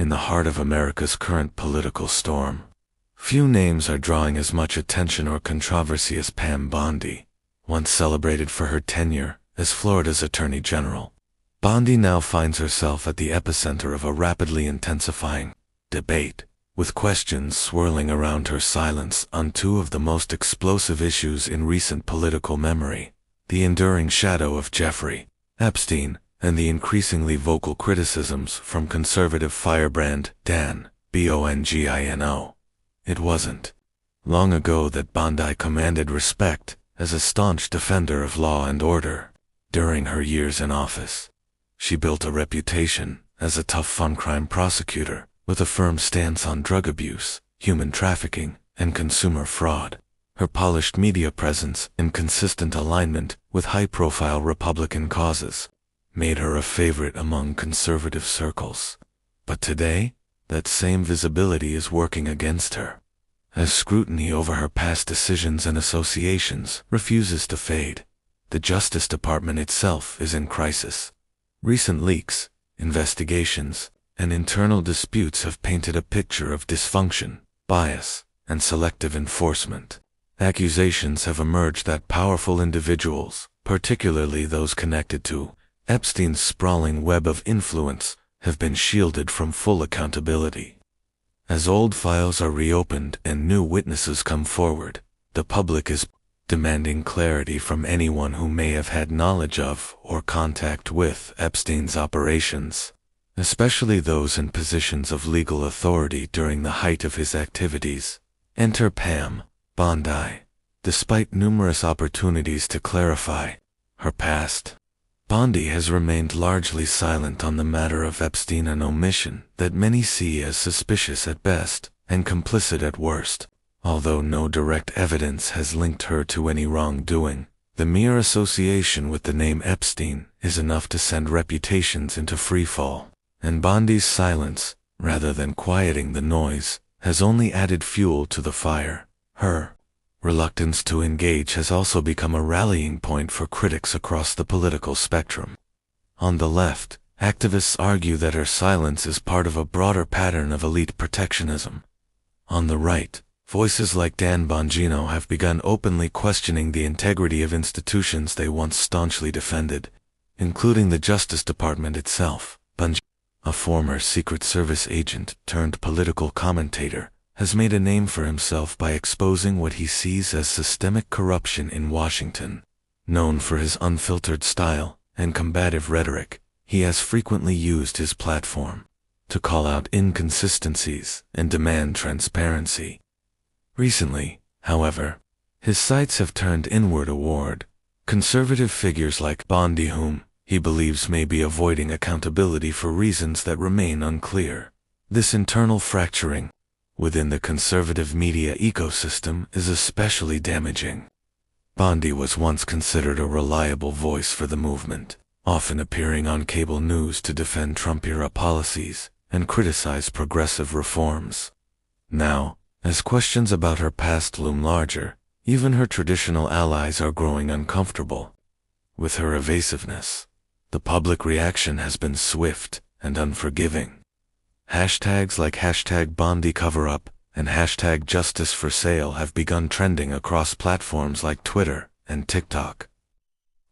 in the heart of America's current political storm. Few names are drawing as much attention or controversy as Pam Bondi, once celebrated for her tenure as Florida's Attorney General. Bondi now finds herself at the epicenter of a rapidly intensifying debate, with questions swirling around her silence on two of the most explosive issues in recent political memory: the enduring shadow of Jeffrey Epstein and the increasingly vocal criticisms from conservative firebrand Dan Bongino. It wasn't long ago that Bondi commanded respect as a staunch defender of law and order. During her years in office, she built a reputation as a tough fun-crime prosecutor with a firm stance on drug abuse, human trafficking, and consumer fraud. Her polished media presence and consistent alignment with high-profile Republican causes made her a favorite among conservative circles. But today, that same visibility is working against her, as scrutiny over her past decisions and associations refuses to fade. The Justice Department itself is in crisis. Recent leaks, investigations, and internal disputes have painted a picture of dysfunction, bias, and selective enforcement. Accusations have emerged that powerful individuals, particularly those connected to Epstein's sprawling web of influence, have been shielded from full accountability. As old files are reopened and new witnesses come forward, the public is demanding clarity from anyone who may have had knowledge of or contact with Epstein's operations, especially those in positions of legal authority during the height of his activities. Enter Pam Bondi. Despite numerous opportunities to clarify her past, Bondi has remained largely silent on the matter of Epstein, an omission that many see as suspicious at best and complicit at worst. Although no direct evidence has linked her to any wrongdoing, the mere association with the name Epstein is enough to send reputations into freefall, and Bondi's silence, rather than quieting the noise, has only added fuel to the fire. Her reluctance to engage has also become a rallying point for critics across the political spectrum. On the left, activists argue that her silence is part of a broader pattern of elite protectionism. On the right, voices like Dan Bongino have begun openly questioning the integrity of institutions they once staunchly defended, including the Justice Department itself. Bongino, a former Secret Service agent turned political commentator, has made a name for himself by exposing what he sees as systemic corruption in Washington. Known for his unfiltered style and combative rhetoric, he has frequently used his platform to call out inconsistencies and demand transparency. Recently, however, his sights have turned inward toward conservative figures like Bondi, whom he believes may be avoiding accountability for reasons that remain unclear. This internal fracturing within the conservative media ecosystem is especially damaging. Bondi was once considered a reliable voice for the movement, often appearing on cable news to defend Trump-era policies and criticize progressive reforms. Now, as questions about her past loom larger, even her traditional allies are growing uncomfortable with her evasiveness. The public reaction has been swift and unforgiving. Hashtags like #BondiCoverUp and #JusticeForSale have begun trending across platforms like Twitter and TikTok,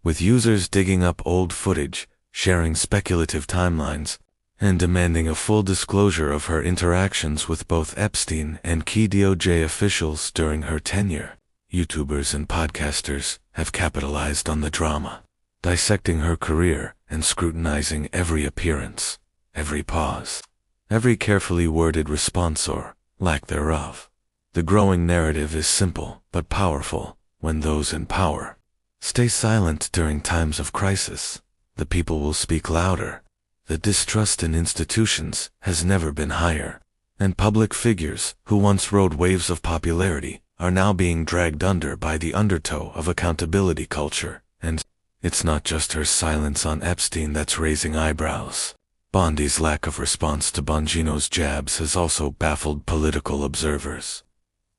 with users digging up old footage, sharing speculative timelines, and demanding a full disclosure of her interactions with both Epstein and key DOJ officials during her tenure. YouTubers and podcasters have capitalized on the drama, dissecting her career and scrutinizing every appearance, every pause, every carefully worded response or lack thereof. The growing narrative is simple but powerful. When those in power stay silent during times of crisis, the people will speak louder. The distrust in institutions has never been higher, and public figures who once rode waves of popularity are now being dragged under by the undertow of accountability culture. And it's not just her silence on Epstein that's raising eyebrows. Bondi's lack of response to Bongino's jabs has also baffled political observers.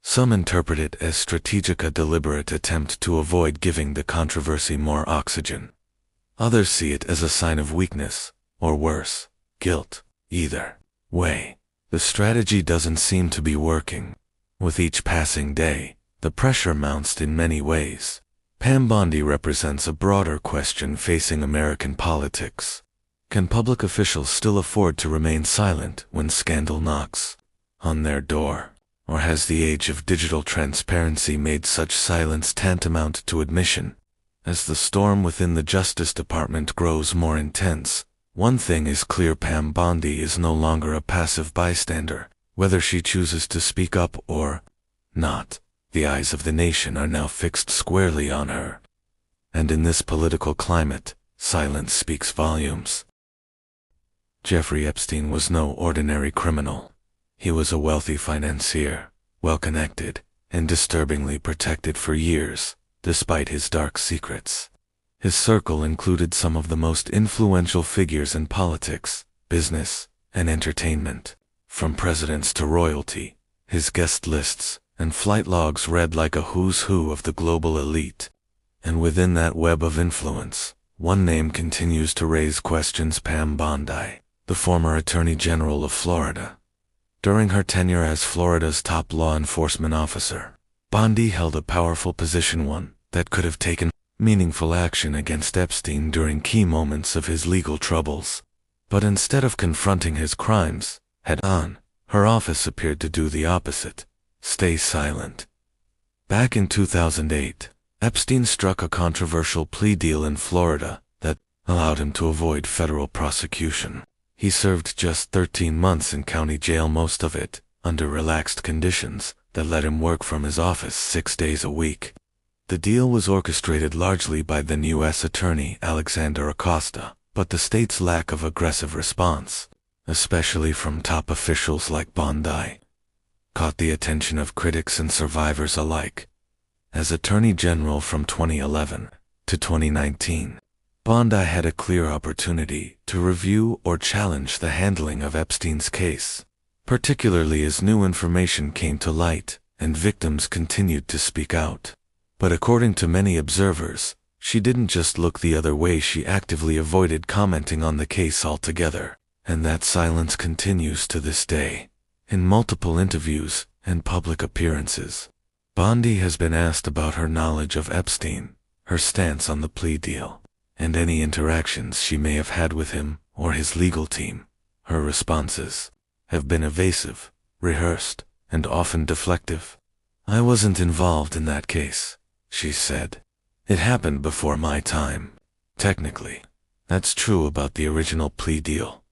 Some interpret it as strategic, a deliberate attempt to avoid giving the controversy more oxygen. Others see it as a sign of weakness, or worse, guilt. Either way. The strategy doesn't seem to be working. With each passing day, the pressure mounts in many ways. Pam Bondi represents a broader question facing American politics. Can public officials still afford to remain silent when scandal knocks on their door? Or has the age of digital transparency made such silence tantamount to admission? As the storm within the Justice Department grows more intense, one thing is clear: Pam Bondi is no longer a passive bystander. Whether she chooses to speak up or not, the eyes of the nation are now fixed squarely on her. And in this political climate, silence speaks volumes. Jeffrey Epstein was no ordinary criminal. He was a wealthy financier, well-connected, and disturbingly protected for years, despite his dark secrets. His circle included some of the most influential figures in politics, business, and entertainment. From presidents to royalty, his guest lists and flight logs read like a who's who of the global elite. And within that web of influence, one name continues to raise questions: Pam Bondi, the former Attorney General of Florida. During her tenure as Florida's top law enforcement officer, Bondi held a powerful position, one that could have taken meaningful action against Epstein during key moments of his legal troubles. But instead of confronting his crimes head-on, her office appeared to do the opposite: stay silent. Back in 2008, Epstein struck a controversial plea deal in Florida that allowed him to avoid federal prosecution. He served just 13 months in county jail, most of it under relaxed conditions that let him work from his office 6 days a week. The deal was orchestrated largely by then U.S. Attorney Alexander Acosta, but the state's lack of aggressive response, especially from top officials like Bondi, caught the attention of critics and survivors alike. As Attorney General from 2011 to 2019, Bondi had a clear opportunity to review or challenge the handling of Epstein's case, particularly as new information came to light and victims continued to speak out. But according to many observers, she didn't just look the other way, she actively avoided commenting on the case altogether, and that silence continues to this day. In multiple interviews and public appearances, Bondi has been asked about her knowledge of Epstein, her stance on the plea deal, and any interactions she may have had with him or his legal team. Her responses have been evasive, rehearsed, and often deflective. "I wasn't involved in that case," she said. "It happened before my time." Technically, that's true about the original plea deal.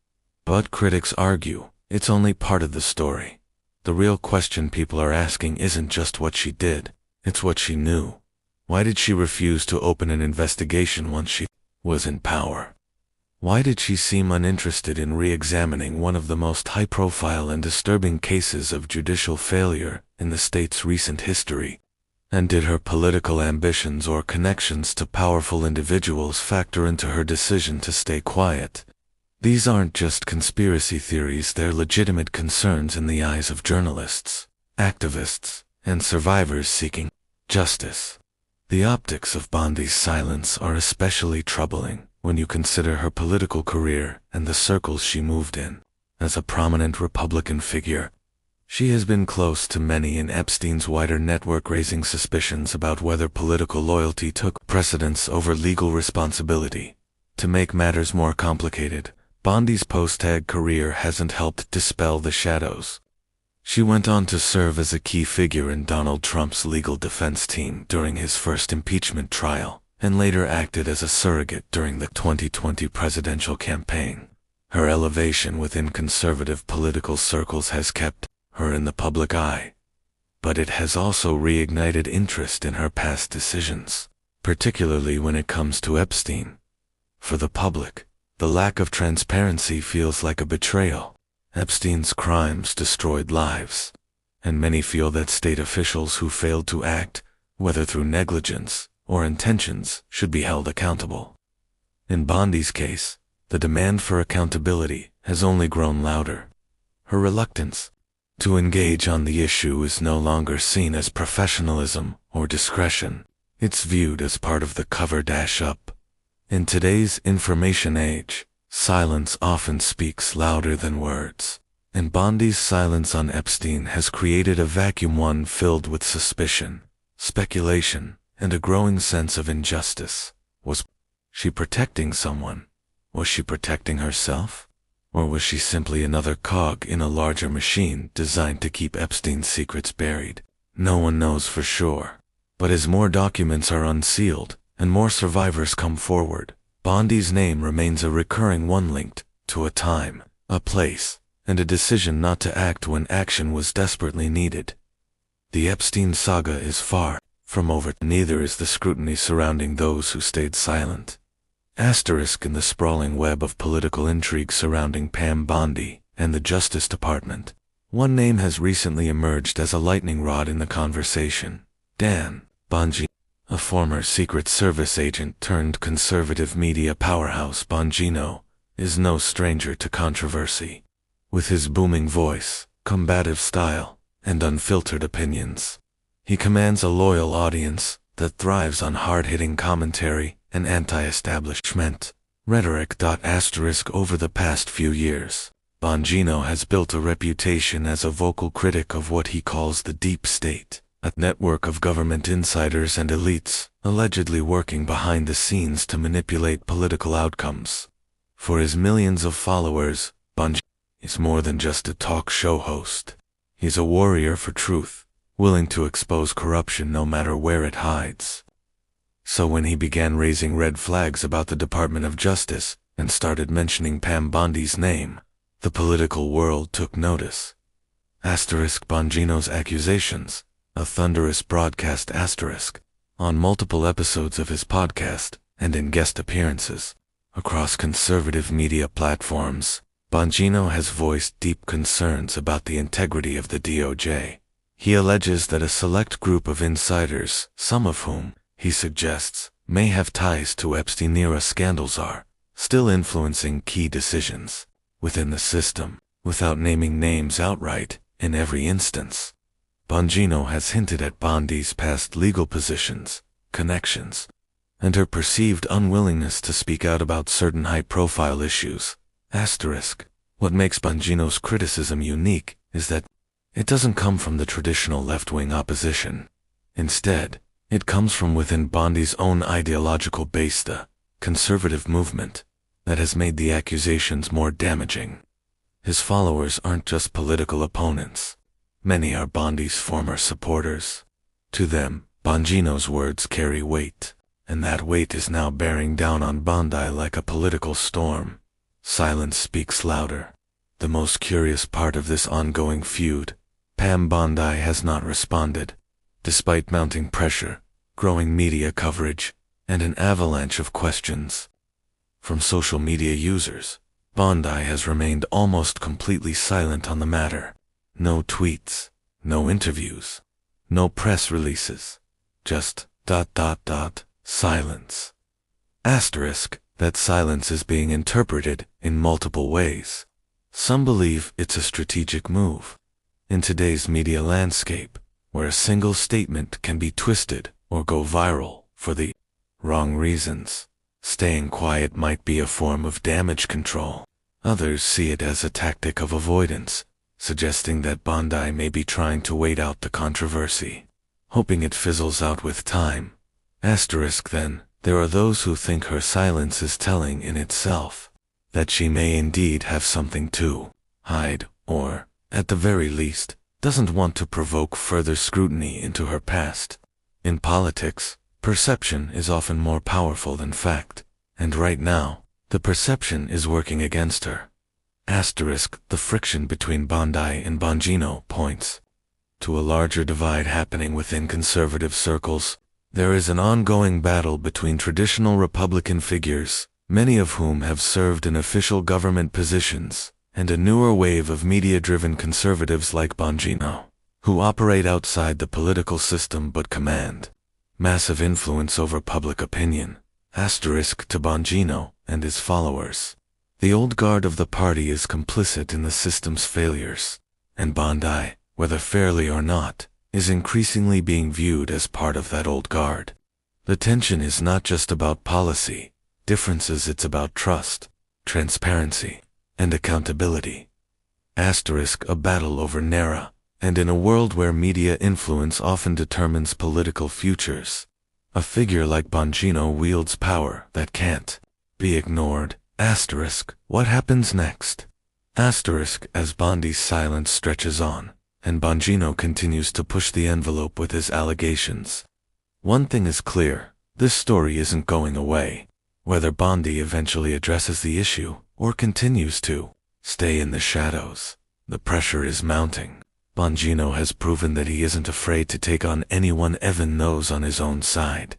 But critics argue it's only part of the story. The real question people are asking isn't just what she did, it's what she knew. Why did she refuse to open an investigation once she was in power? Why did she seem uninterested in re-examining one of the most high-profile and disturbing cases of judicial failure in the state's recent history? And did her political ambitions or connections to powerful individuals factor into her decision to stay quiet? These aren't just conspiracy theories, they're legitimate concerns in the eyes of journalists, activists, and survivors seeking justice. The optics of Bondi's silence are especially troubling when you consider her political career and the circles she moved in. As a prominent Republican figure, she has been close to many in Epstein's wider network, raising suspicions about whether political loyalty took precedence over legal responsibility. To make matters more complicated, Bondi's post-tag career hasn't helped dispel the shadows. She went on to serve as a key figure in Donald Trump's legal defense team during his first impeachment trial, and later acted as a surrogate during the 2020 presidential campaign. Her elevation within conservative political circles has kept her in the public eye, but it has also reignited interest in her past decisions, particularly when it comes to Epstein. For the public, the lack of transparency feels like a betrayal. Epstein's crimes destroyed lives, and many feel that state officials who failed to act, whether through negligence or intentions, should be held accountable. In Bondi's case, the demand for accountability has only grown louder. Her reluctance to engage on the issue is no longer seen as professionalism or discretion. It's viewed as part of the cover-up. In today's information age, silence often speaks louder than words. and Bondi's silence on Epstein has created a vacuum, one filled with suspicion, speculation, and a growing sense of injustice. Was she protecting someone? Was she protecting herself? Or was she simply another cog in a larger machine designed to keep Epstein's secrets buried? No one knows for sure. But as more documents are unsealed and more survivors come forward, Bondi's name remains a recurring one linked to a time, a place, and a decision not to act when action was desperately needed. The Epstein saga is far from over, neither is the scrutiny surrounding those who stayed silent. In the sprawling web of political intrigue surrounding Pam Bondi and the Justice Department, one name has recently emerged as a lightning rod in the conversation: Dan Bongino. A former Secret Service agent turned conservative media powerhouse, Bongino is no stranger to controversy. With his booming voice, combative style, and unfiltered opinions, he commands a loyal audience that thrives on hard-hitting commentary and anti-establishment rhetoric. Over the past few years, Bongino has built a reputation as a vocal critic of what he calls the deep state, a network of government insiders and elites allegedly working behind the scenes to manipulate political outcomes. For his millions of followers, Bongino is more than just a talk show host. He's a warrior for truth, willing to expose corruption no matter where it hides. So when he began raising red flags about the Department of Justice and started mentioning Pam Bondi's name, the political world took notice. Bongino's accusations, a thunderous broadcast on multiple episodes of his podcast and in guest appearances across conservative media platforms. Bongino has voiced deep concerns about the integrity of the DOJ. He alleges that a select group of insiders, some of whom, he suggests, may have ties to Epstein-era scandals, are still influencing key decisions within the system, without naming names outright in every instance. Bongino has hinted at Bondi's past legal positions, connections, and her perceived unwillingness to speak out about certain high-profile issues. What makes Bongino's criticism unique is that it doesn't come from the traditional left-wing opposition. Instead, it comes from within Bondi's own ideological base, the conservative movement, that has made the accusations more damaging. His followers aren't just political opponents. Many are Bondi's former supporters. To them, Bongino's words carry weight, and that weight is now bearing down on Bondi like a political storm. Silence speaks louder. The most curious part of this ongoing feud: Pam Bondi has not responded. Despite mounting pressure, growing media coverage, and an avalanche of questions from social media users, Bondi has remained almost completely silent on the matter. No tweets, no interviews, no press releases, just ... silence. That silence is being interpreted in multiple ways. Some believe it's a strategic move. In today's media landscape, where a single statement can be twisted or go viral for the wrong reasons, staying quiet might be a form of damage control. Others see it as a tactic of avoidance, suggesting that Bondi may be trying to wait out the controversy, hoping it fizzles out with time. Then, there are those who think her silence is telling in itself, that she may indeed have something to hide, or, at the very least, doesn't want to provoke further scrutiny into her past. In politics, perception is often more powerful than fact, and right now, the perception is working against her. The friction between Bondi and Bongino points to a larger divide happening within conservative circles. There is an ongoing battle between traditional Republican figures, many of whom have served in official government positions, and a newer wave of media-driven conservatives like Bongino, who operate outside the political system but command massive influence over public opinion. To Bongino and his followers, the old guard of the party is complicit in the system's failures, and Bondi, whether fairly or not, is increasingly being viewed as part of that old guard. The tension is not just about policy differences, it's about trust, transparency, and accountability. A battle over Nera, and in a world where media influence often determines political futures, a figure like Bongino wields power that can't be ignored. What happens next? As Bondi's silence stretches on, and Bongino continues to push the envelope with his allegations. One thing is clear, this story isn't going away. Whether Bondi eventually addresses the issue, or continues to stay in the shadows, the pressure is mounting. Bongino has proven that he isn't afraid to take on anyone Evan knows on his own side.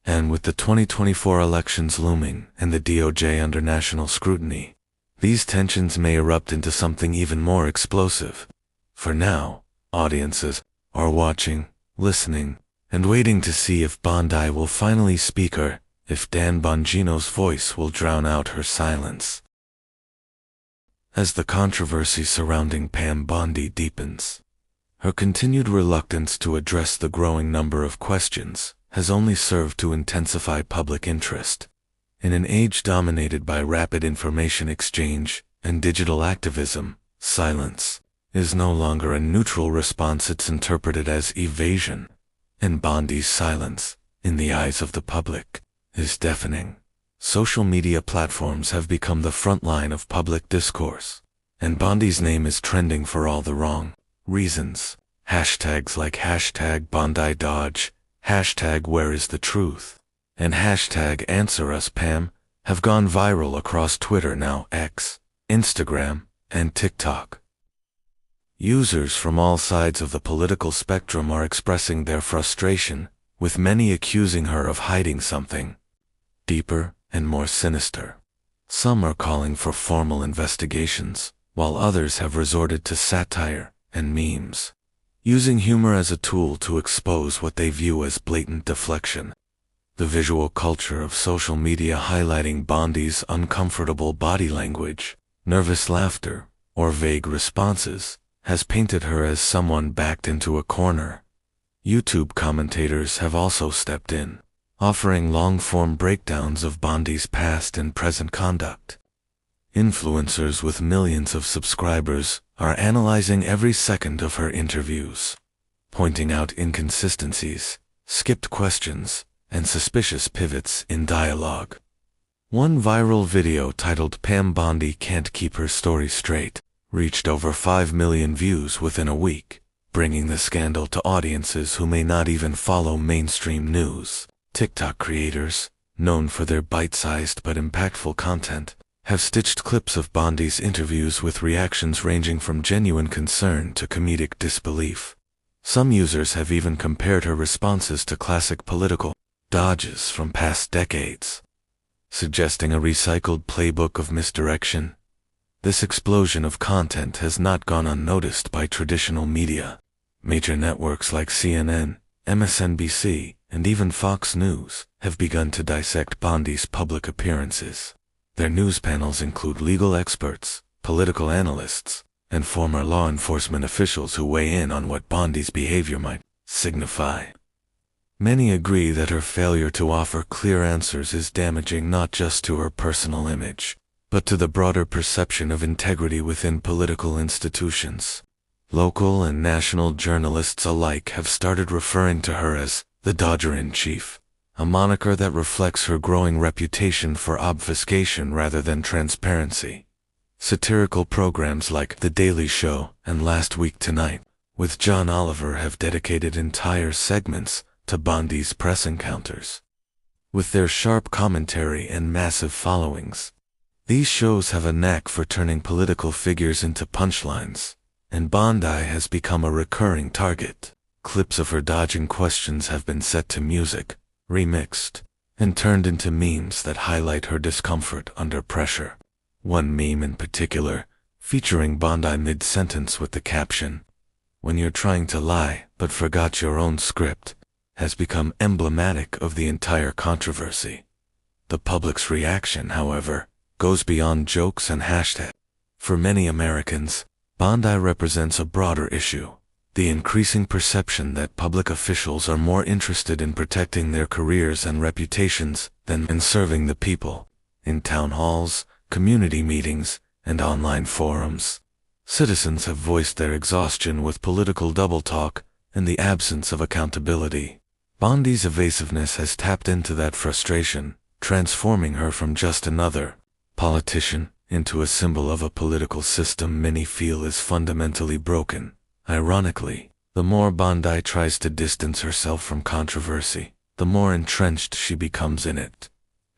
And with the 2024 elections looming and the DOJ under national scrutiny, these tensions may erupt into something even more explosive. For now, audiences are watching, listening, and waiting to see if Bondi will finally speak or if Dan Bongino's voice will drown out her silence. As the controversy surrounding Pam Bondi deepens, her continued reluctance to address the growing number of questions has only served to intensify public interest. In an age dominated by rapid information exchange and digital activism, silence is no longer a neutral response, it's interpreted as evasion. And Bondi's silence, in the eyes of the public, is deafening. Social media platforms have become the front line of public discourse, and Bondi's name is trending for all the wrong reasons. Hashtags like #BondiDodge, #WhereIsTheTruth, and #AnswerUsPam have gone viral across Twitter, now X, Instagram, and TikTok. Users from all sides of the political spectrum are expressing their frustration, with many accusing her of hiding something deeper and more sinister. Some are calling for formal investigations, while others have resorted to satire and memes, using humor as a tool to expose what they view as blatant deflection. The visual culture of social media highlighting Bondi's uncomfortable body language, nervous laughter, or vague responses has painted her as someone backed into a corner. YouTube commentators have also stepped in, offering long-form breakdowns of Bondi's past and present conduct. Influencers with millions of subscribers are analyzing every second of her interviews, pointing out inconsistencies, skipped questions, and suspicious pivots in dialogue. One viral video titled "Pam Bondi Can't Keep Her Story Straight" reached over 5 million views within a week, bringing the scandal to audiences who may not even follow mainstream news. TikTok creators, known for their bite-sized but impactful content, have stitched clips of Bondi's interviews with reactions ranging from genuine concern to comedic disbelief. Some users have even compared her responses to classic political dodges from past decades, suggesting a recycled playbook of misdirection. This explosion of content has not gone unnoticed by traditional media. Major networks like CNN, MSNBC, and even Fox News have begun to dissect Bondi's public appearances. Their news panels include legal experts, political analysts, and former law enforcement officials who weigh in on what Bondi's behavior might signify. Many agree that her failure to offer clear answers is damaging not just to her personal image, but to the broader perception of integrity within political institutions. Local and national journalists alike have started referring to her as the Dodger-in-Chief, a moniker that reflects her growing reputation for obfuscation rather than transparency. Satirical programs like The Daily Show and Last Week Tonight with John Oliver have dedicated entire segments to Bondi's press encounters. With their sharp commentary and massive followings, these shows have a knack for turning political figures into punchlines, and Bondi has become a recurring target. Clips of her dodging questions have been set to music, remixed, and turned into memes that highlight her discomfort under pressure. One meme in particular, featuring Bondi mid-sentence with the caption, "When you're trying to lie but forgot your own script," has become emblematic of the entire controversy. The public's reaction, however, goes beyond jokes and hashtags. For many Americans, Bondi represents a broader issue, the increasing perception that public officials are more interested in protecting their careers and reputations than in serving the people. In town halls, community meetings, and online forums. Citizens have voiced their exhaustion with political double-talk and the absence of accountability. Bondi's evasiveness has tapped into that frustration, transforming her from just another politician into a symbol of a political system many feel is fundamentally broken. Ironically, the more Bondi tries to distance herself from controversy, the more entrenched she becomes in it.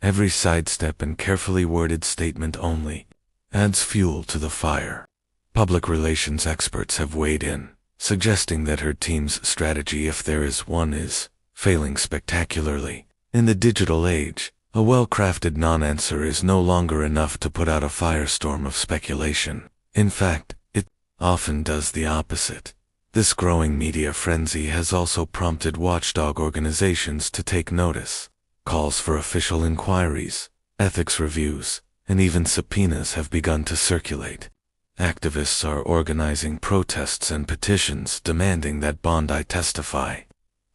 Every sidestep and carefully worded statement only adds fuel to the fire. Public relations experts have weighed in, suggesting that her team's strategy, if there is one, is failing spectacularly. In the digital age, a well-crafted non-answer is no longer enough to put out a firestorm of speculation. In fact, it often does the opposite. This growing media frenzy has also prompted watchdog organizations to take notice. Calls for official inquiries, ethics reviews, and even subpoenas have begun to circulate. Activists are organizing protests and petitions demanding that Bondi testify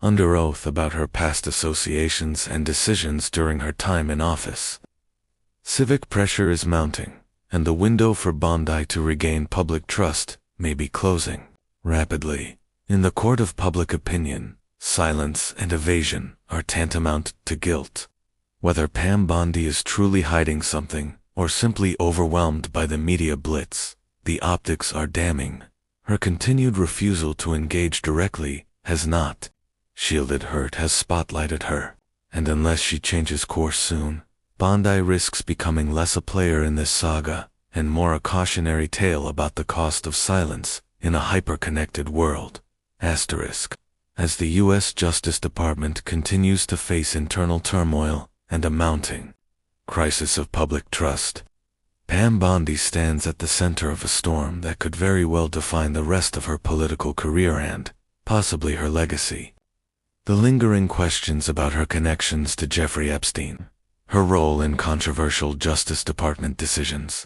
under oath about her past associations and decisions during her time in office. Civic pressure is mounting, and the window for Bondi to regain public trust may be closing rapidly. In the court of public opinion, silence and evasion are tantamount to guilt. Whether Pam Bondi is truly hiding something or simply overwhelmed by the media blitz, the optics are damning. Her continued refusal to engage directly has not shielded her, it has spotlighted her, and unless she changes course soon, Bondi risks becoming less a player in this saga and more a cautionary tale about the cost of silence in a hyper-connected world. Asterisk. As the U.S. Justice Department continues to face internal turmoil and a mounting crisis of public trust, Pam Bondi stands at the center of a storm that could very well define the rest of her political career and, possibly, her legacy. The lingering questions about her connections to Jeffrey Epstein, her role in controversial Justice Department decisions,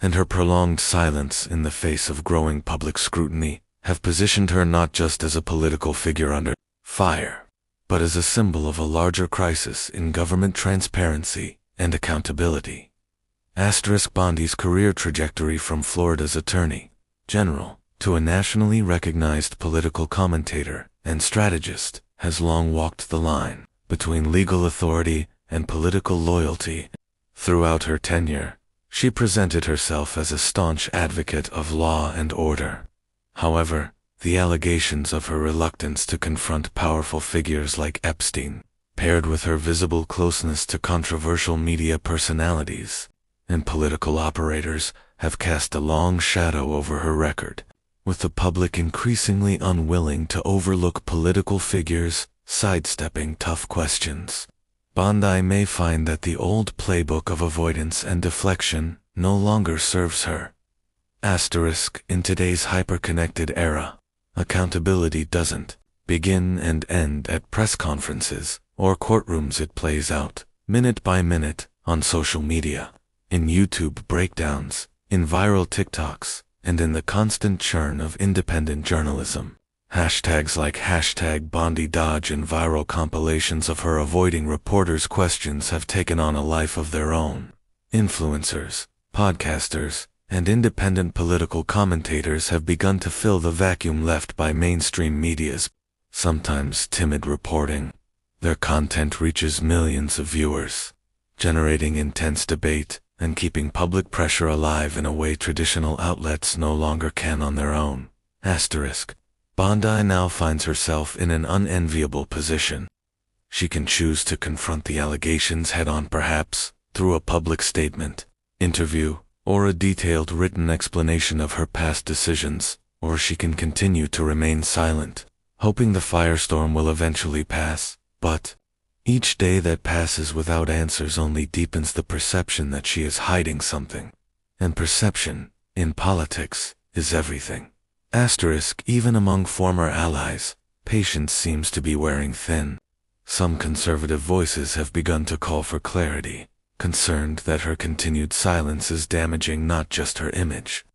and her prolonged silence in the face of growing public scrutiny have positioned her not just as a political figure under fire, but as a symbol of a larger crisis in government transparency and accountability. Asterisk. Bondi's career trajectory from Florida's Attorney General to a nationally recognized political commentator and strategist has long walked the line between legal authority and political loyalty. Throughout her tenure, she presented herself as a staunch advocate of law and order. However, the allegations of her reluctance to confront powerful figures like Epstein, paired with her visible closeness to controversial media personalities and political operators, have cast a long shadow over her record, with the public increasingly unwilling to overlook political figures sidestepping tough questions. Bondi may find that the old playbook of avoidance and deflection no longer serves her. Asterisk. In today's hyper-connected era, accountability doesn't begin and end at press conferences or courtrooms. It plays out, minute by minute, on social media, in YouTube breakdowns, in viral TikToks, and in the constant churn of independent journalism. Hashtags like #BondiDodge and viral compilations of her avoiding reporters' questions have taken on a life of their own. Influencers, podcasters, and independent political commentators have begun to fill the vacuum left by mainstream media's sometimes timid reporting. Their content reaches millions of viewers, generating intense debate and keeping public pressure alive in a way traditional outlets no longer can on their own. Asterisk. Bondi now finds herself in an unenviable position. She can choose to confront the allegations head-on, perhaps through a public statement, interview, or a detailed written explanation of her past decisions, or she can continue to remain silent, hoping the firestorm will eventually pass. But each day that passes without answers only deepens the perception that she is hiding something. And perception, in politics, is everything. Asterisk. Even among former allies, patience seems to be wearing thin. Some conservative voices have begun to call for clarity, concerned that her continued silence is damaging not just her image,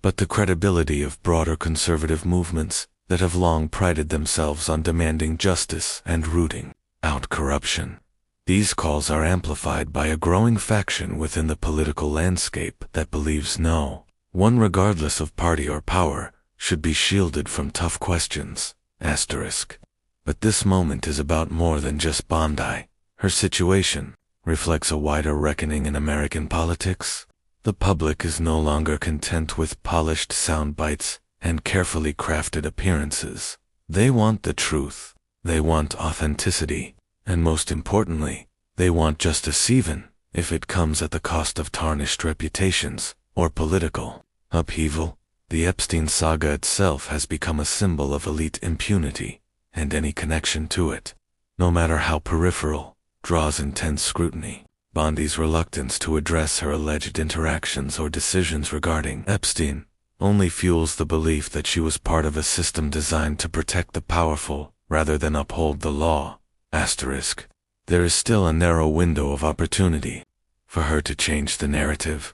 but the credibility of broader conservative movements that have long prided themselves on demanding justice and rooting out corruption. These calls are amplified by a growing faction within the political landscape that believes no one, regardless of party or power, should be shielded from tough questions. But this moment is about more than just Bondi. Her situation reflects a wider reckoning in American politics. The public is no longer content with polished sound bites and carefully crafted appearances. They want the truth. They want authenticity. And most importantly, they want justice, even if it comes at the cost of tarnished reputations or political upheaval. The Epstein saga itself has become a symbol of elite impunity, and any connection to it, no matter how peripheral, draws intense scrutiny. Bondi's reluctance to address her alleged interactions or decisions regarding Epstein only fuels the belief that she was part of a system designed to protect the powerful rather than uphold the law. There is still a narrow window of opportunity for her to change the narrative.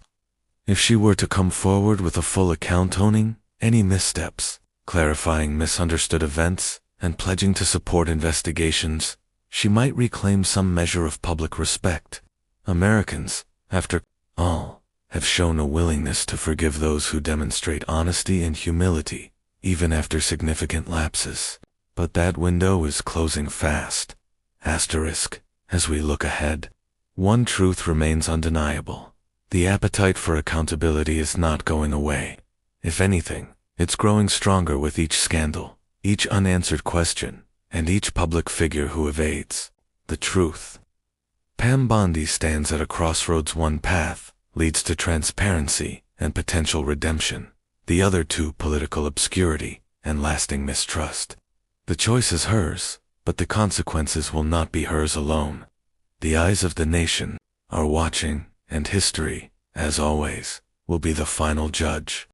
If she were to come forward with a full account owning any missteps, clarifying misunderstood events, and pledging to support investigations, she might reclaim some measure of public respect. Americans, after all, have shown a willingness to forgive those who demonstrate honesty and humility, even after significant lapses. But that window is closing fast. As we look ahead, one truth remains undeniable. The appetite for accountability is not going away. If anything, it's growing stronger with each scandal, each unanswered question, and each public figure who evades the truth. Pam Bondi stands at a crossroads. One path leads to transparency and potential redemption, the other to political obscurity and lasting mistrust. The choice is hers, but the consequences will not be hers alone. The eyes of the nation are watching, and history, as always, will be the final judge.